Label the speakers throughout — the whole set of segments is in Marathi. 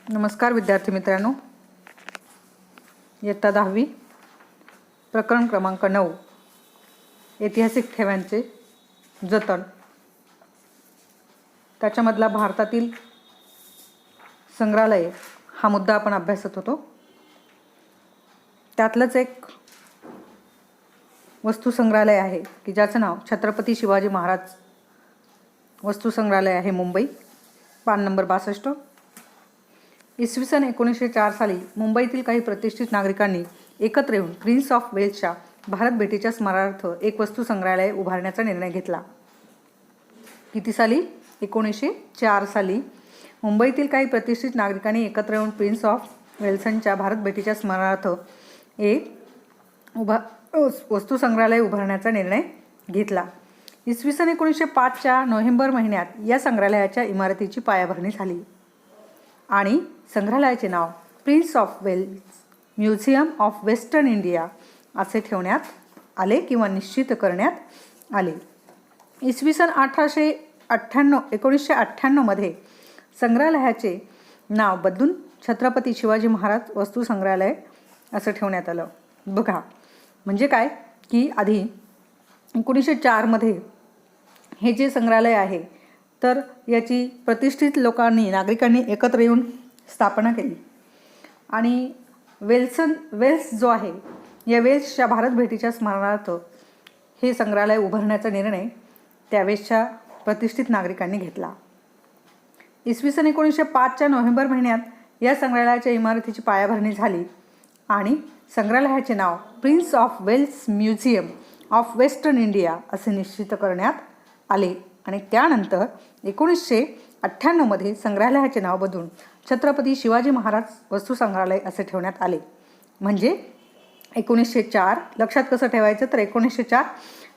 Speaker 1: नमस्कार विद्यार्थी मित्रांनो, इयत्ता 10वी प्रकरण क्रमांक 9 ऐतिहासिक ठेव्यांचे जतन, त्याच्यामधला भारतातील संग्रहालय हा मुद्दा आपण अभ्यासत होतो. त्यातलंच एक वस्तू संग्रहालय आहे की ज्याचं नाव छत्रपती शिवाजी महाराज वस्तू संग्रहालय आहे, मुंबई, पान नंबर 62. इसवी सन 1904 साली मुंबईतील काही प्रतिष्ठित नागरिकांनी एकत्र येऊन प्रिन्स ऑफ वेल्सच्या भारत भेटीच्या स्मरणार्थ एक वस्तू संग्रहालय उभारण्याचा निर्णय घेतला. किती साली? 1904 साली मुंबईतील काही प्रतिष्ठित नागरिकांनी एकत्र येऊन प्रिन्स ऑफ वेल्सच्या भारत भेटीच्या स्मरणार्थ एक वस्तू संग्रहालय उभारण्याचा निर्णय घेतला. इसवी सन 1905च्या नोव्हेंबर महिन्यात या संग्रहालयाच्या इमारतीची पायाभरणी झाली आणि संग्रहालयाचे नाव Prince of Wales Museum of Western India असे ठेवण्यात आले किंवा निश्चित करण्यात आले. इसवी सन 1998 मध्ये संग्रहालयाचे नाव बदलून छत्रपती शिवाजी महाराज वस्तू संग्रहालय असं ठेवण्यात आलं. बघा म्हणजे काय की आधी 1904 मध्ये हे जे संग्रहालय आहे तर याची प्रतिष्ठित नागरिकांनी एकत्र येऊन स्थापना केली आणि वेल्स जो आहे या वेल्सच्या भारत भेटीच्या स्मरणार्थ हे संग्रहालय उभारण्याचा निर्णय त्यावेळेसच्या प्रतिष्ठित नागरिकांनी घेतला. इसवी सन 1905च्या नोव्हेंबर महिन्यात या संग्रहालयाच्या इमारतीची पायाभरणी झाली आणि संग्रहालयाचे नाव Prince of Wales Museum of Western India असे निश्चित करण्यात आले आणि त्यानंतर 1998 मध्ये संग्रहालयाचे नाव बदलून छत्रपती शिवाजी महाराज वस्तू संग्रहालय असे ठेवण्यात आले. म्हणजे 1904 लक्षात कसं ठेवायचं तर 1904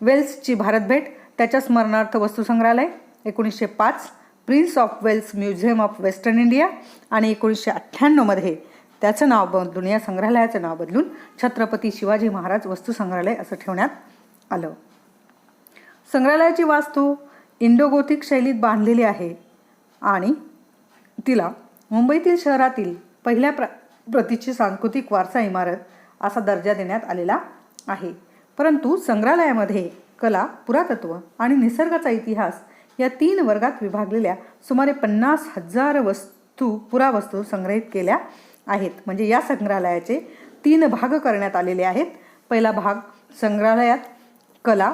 Speaker 1: वेल्सची भारत भेट त्याच्या स्मरणार्थ वस्तू संग्रहालय, 1905 Prince of Wales Museum of Western India आणि 1998 मध्ये त्याचं नाव बदलून या संग्रहालयाचं नाव बदलून छत्रपती शिवाजी महाराज वस्तू संग्रहालय असं ठेवण्यात आलं. संग्रहालयाची वास्तू इंडो-गोथिक शैलीत बांधलेली आहे आणि तिला मुंबईतील शहरातील पहिल्या प्रतीची सांस्कृतिक वारसा इमारत असा दर्जा देण्यात आलेला आहे. परंतु संग्रहालयामध्ये कला, पुरातत्व आणि निसर्गाचा इतिहास या 3 वर्गात विभागलेल्या सुमारे 50,000 पुरावस्तू संग्रहित केल्या आहेत. म्हणजे या संग्रहालयाचे 3 भाग करण्यात आलेले आहेत. पहिला भाग संग्रहालयात कला,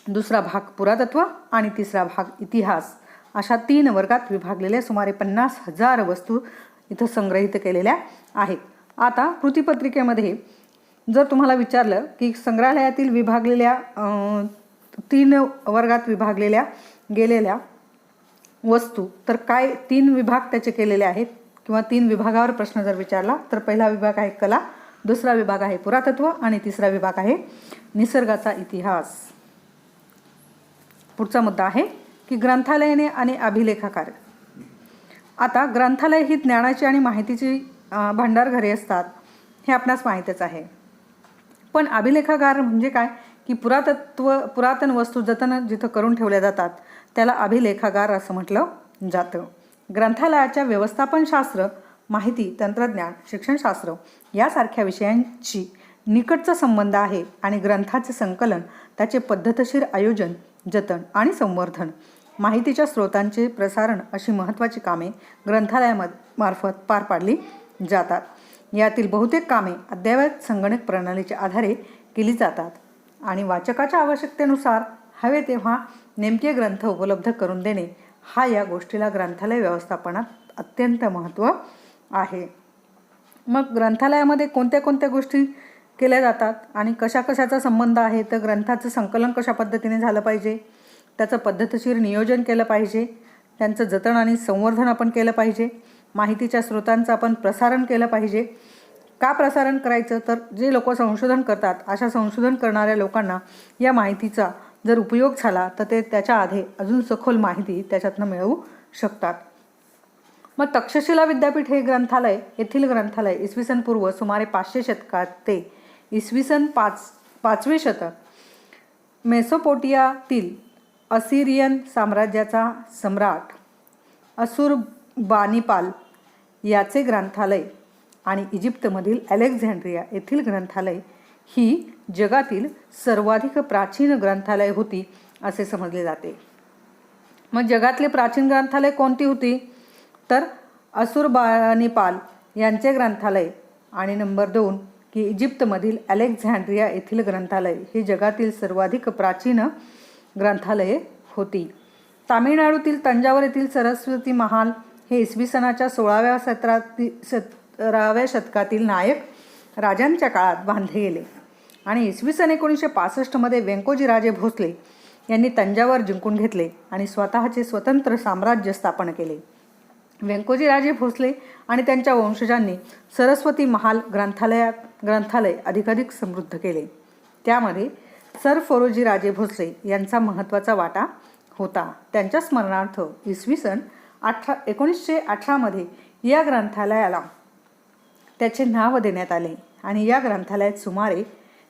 Speaker 1: दुसरा भाग पुरातत्व आणि तिसरा भाग इतिहास अशा 3 वर्गात विभागलेल्या सुमारे 50,000 वस्तू इथं संग्रहित केलेल्या आहेत. आता कृतीपत्रिकेमध्ये जर तुम्हाला विचारलं की संग्रहालयातील विभागलेल्या 3 वर्गात विभागलेल्या गेलेल्या वस्तू तर काय 3 विभाग त्याचे केलेले आहेत किंवा 3 विभागावर प्रश्न जर विचारला तर पहिला विभाग आहे कला, दुसरा विभाग आहे पुरातत्व आणि तिसरा विभाग आहे निसर्गाचा इतिहास. पुढचा मुद्दा आहे की ग्रंथालयाने आणि अभिलेखागार. आता ग्रंथालय ही ज्ञानाची आणि माहितीची भांडारघरे असतात हे आपणास माहीतच आहे. पण अभिलेखागार म्हणजे काय की पुरातन वस्तू जतन जिथं करून ठेवल्या जातात त्याला अभिलेखागार असं म्हटलं जातं. ग्रंथालयाच्या व्यवस्थापनशास्त्र, माहिती तंत्रज्ञान, शिक्षणशास्त्र यासारख्या विषयांशी निकटचा संबंध आहे आणि ग्रंथाचे संकलन, त्याचे पद्धतशीर आयोजन, जतन आणि संवर्धन, माहितीच्या स्रोतांचे प्रसारण अशी महत्त्वाची कामे ग्रंथालयामार्फत पार पाडली जातात. यातील बहुतेक कामे अद्ययावत संगणक प्रणालीच्या आधारे केली जातात आणि वाचकाच्या आवश्यकतेनुसार हवे तेव्हा नेमके ग्रंथ उपलब्ध करून देणे हा या गोष्टीला ग्रंथालय व्यवस्थापनात अत्यंत महत्त्व आहे. मग ग्रंथालयामध्ये कोणत्या कोणत्या गोष्टी केल्या जातात आणि कशाचा संबंध आहे तर ग्रंथाचं संकलन कशा पद्धतीने झालं पाहिजे, त्याचं पद्धतशीर नियोजन केलं पाहिजे, त्यांचं जतन आणि संवर्धन आपण केलं पाहिजे, माहितीच्या स्रोतांचं आपण प्रसारण केलं पाहिजे. का प्रसारण करायचं तर जे लोक संशोधन करतात अशा संशोधन करणाऱ्या लोकांना या माहितीचा जर उपयोग झाला तर ते त्याच्या आधी अजून सखोल माहिती त्याच्यातनं मिळवू शकतात. मग तक्षशिला विद्यापीठ हे ग्रंथालय येथील ग्रंथालय इसवी सन पूर्व सुमारे 500 शतकात ते इसवी सन 5वे शतक मेसोपोटियातील असिरियन साम्राज्याचा सम्राट असुरबानिपाल याचे ग्रंथालय आणि इजिप्तमधील अलेक्झांड्रिया येथील ग्रंथालय ही जगातील सर्वाधिक प्राचीन ग्रंथालय होती असे समजले जाते. मग जगातली प्राचीन ग्रंथालय कोणती होती? तर असुरबानिपाल यांचे ग्रंथालय आणि नंबर 2 की इजिप्तमधील अलेक्झांड्रिया येथील ग्रंथालय ही जगातील सर्वाधिक प्राचीन ग्रंथालये होती. तामिळनाडूतील तंजावर येथील सरस्वती महाल हे इसवी सनाच्या 17व्या शतकातील नायक राजांच्या काळात बांधले गेले आणि इसवी सन 1965 व्यंकोजी राजे भोसले यांनी तंजावर जिंकून घेतले आणि स्वतःचे स्वतंत्र साम्राज्य स्थापन केले. व्यंकोजी राजे भोसले आणि त्यांच्या वंशजांनी सरस्वती महाल ग्रंथालय अधिकाधिक समृद्ध केले. त्यामध्ये सर फोरोजी राजे भोसले यांचा महत्त्वाचा वाटा होता. त्यांच्या स्मरणार्थ इसवी सन 1918 या ग्रंथालयाला त्याचे नाव देण्यात आले आणि या ग्रंथालयात सुमारे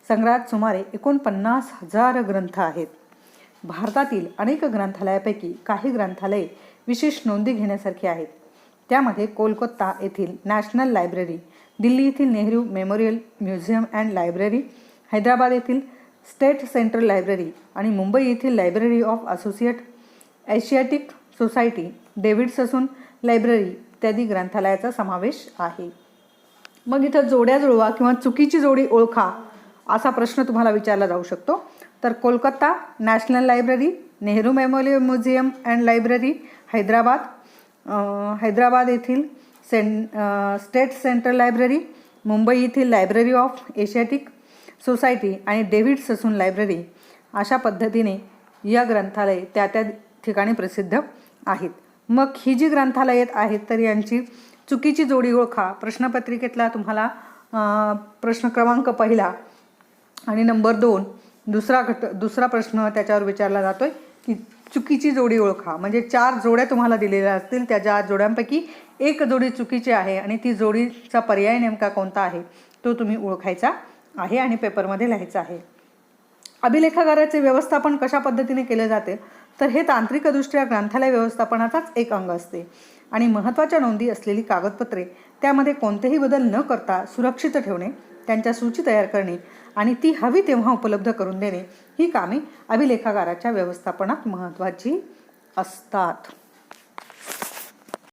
Speaker 1: 49,000 ग्रंथ आहेत. भारतातील अनेक ग्रंथालयापैकी काही ग्रंथालये विशेष नोंदी घेण्यासारखी आहेत. त्यामध्ये कोलकाता येथील नॅशनल लायब्ररी, दिल्ली येथील Nehru memorial museum and library, Hyderabad येथील स्टेट सेंट्रल लायब्ररी आणि मुंबई येथील library of Asiatic society, David Sassoon library इत्यादी ग्रंथालयाचा समावेश आहे. मग इथं जोड्या जुळवा किंवा चुकीची जोडी ओळखा असा प्रश्न तुम्हाला विचारला जाऊ शकतो. तर Kolkata national library, Nehru memorial museum and library, Hyderabad येथील स्टेट सेंट्रल लायब्ररी, मुंबई येथील लायब्ररी ऑफ एशियाटिक सोसायटी आणि डेव्हिड ससून लायब्ररी अशा पद्धतीने या ग्रंथालये त्या ठिकाणी प्रसिद्ध आहेत. मग ही जी ग्रंथालये आहेत तर यांची चुकीची जोडी ओळखा. प्रश्नपत्रिकेतला तुम्हाला प्रश्न क्रमांक 1 आणि नंबर 2 दुसरा प्रश्न त्याच्यावर विचारला जातोय की चुकीची जोडी ओळखा. म्हणजे 4 जोड्या तुम्हाला दिलेल्या असतील, त्या 4 जोड्यांपैकी एक जोडी चुकीची आहे आणि ती जोडीचा पर्याय नेमका कोणता आहे तो तुम्ही ओळखायचा आहे आणि पेपरमध्ये लिहायचा आहे. अभिलेखागाराचे व्यवस्थापन कशा पद्धतीने केले जाते तर हे तांत्रिकदृष्ट्या ग्रंथालय व्यवस्थापनाचाच एक अंग असते आणि महत्त्वाच्या नोंदी असलेली कागदपत्रे त्यामध्ये कोणतेही बदल न करता सुरक्षित ठेवणे, त्यांच्या सूची तयार करणे आणि ती हवी तेव्हा उपलब्ध करून देणे ही कामे अभिलेखागाराच्या व्यवस्थापनात महत्त्वाची असतात.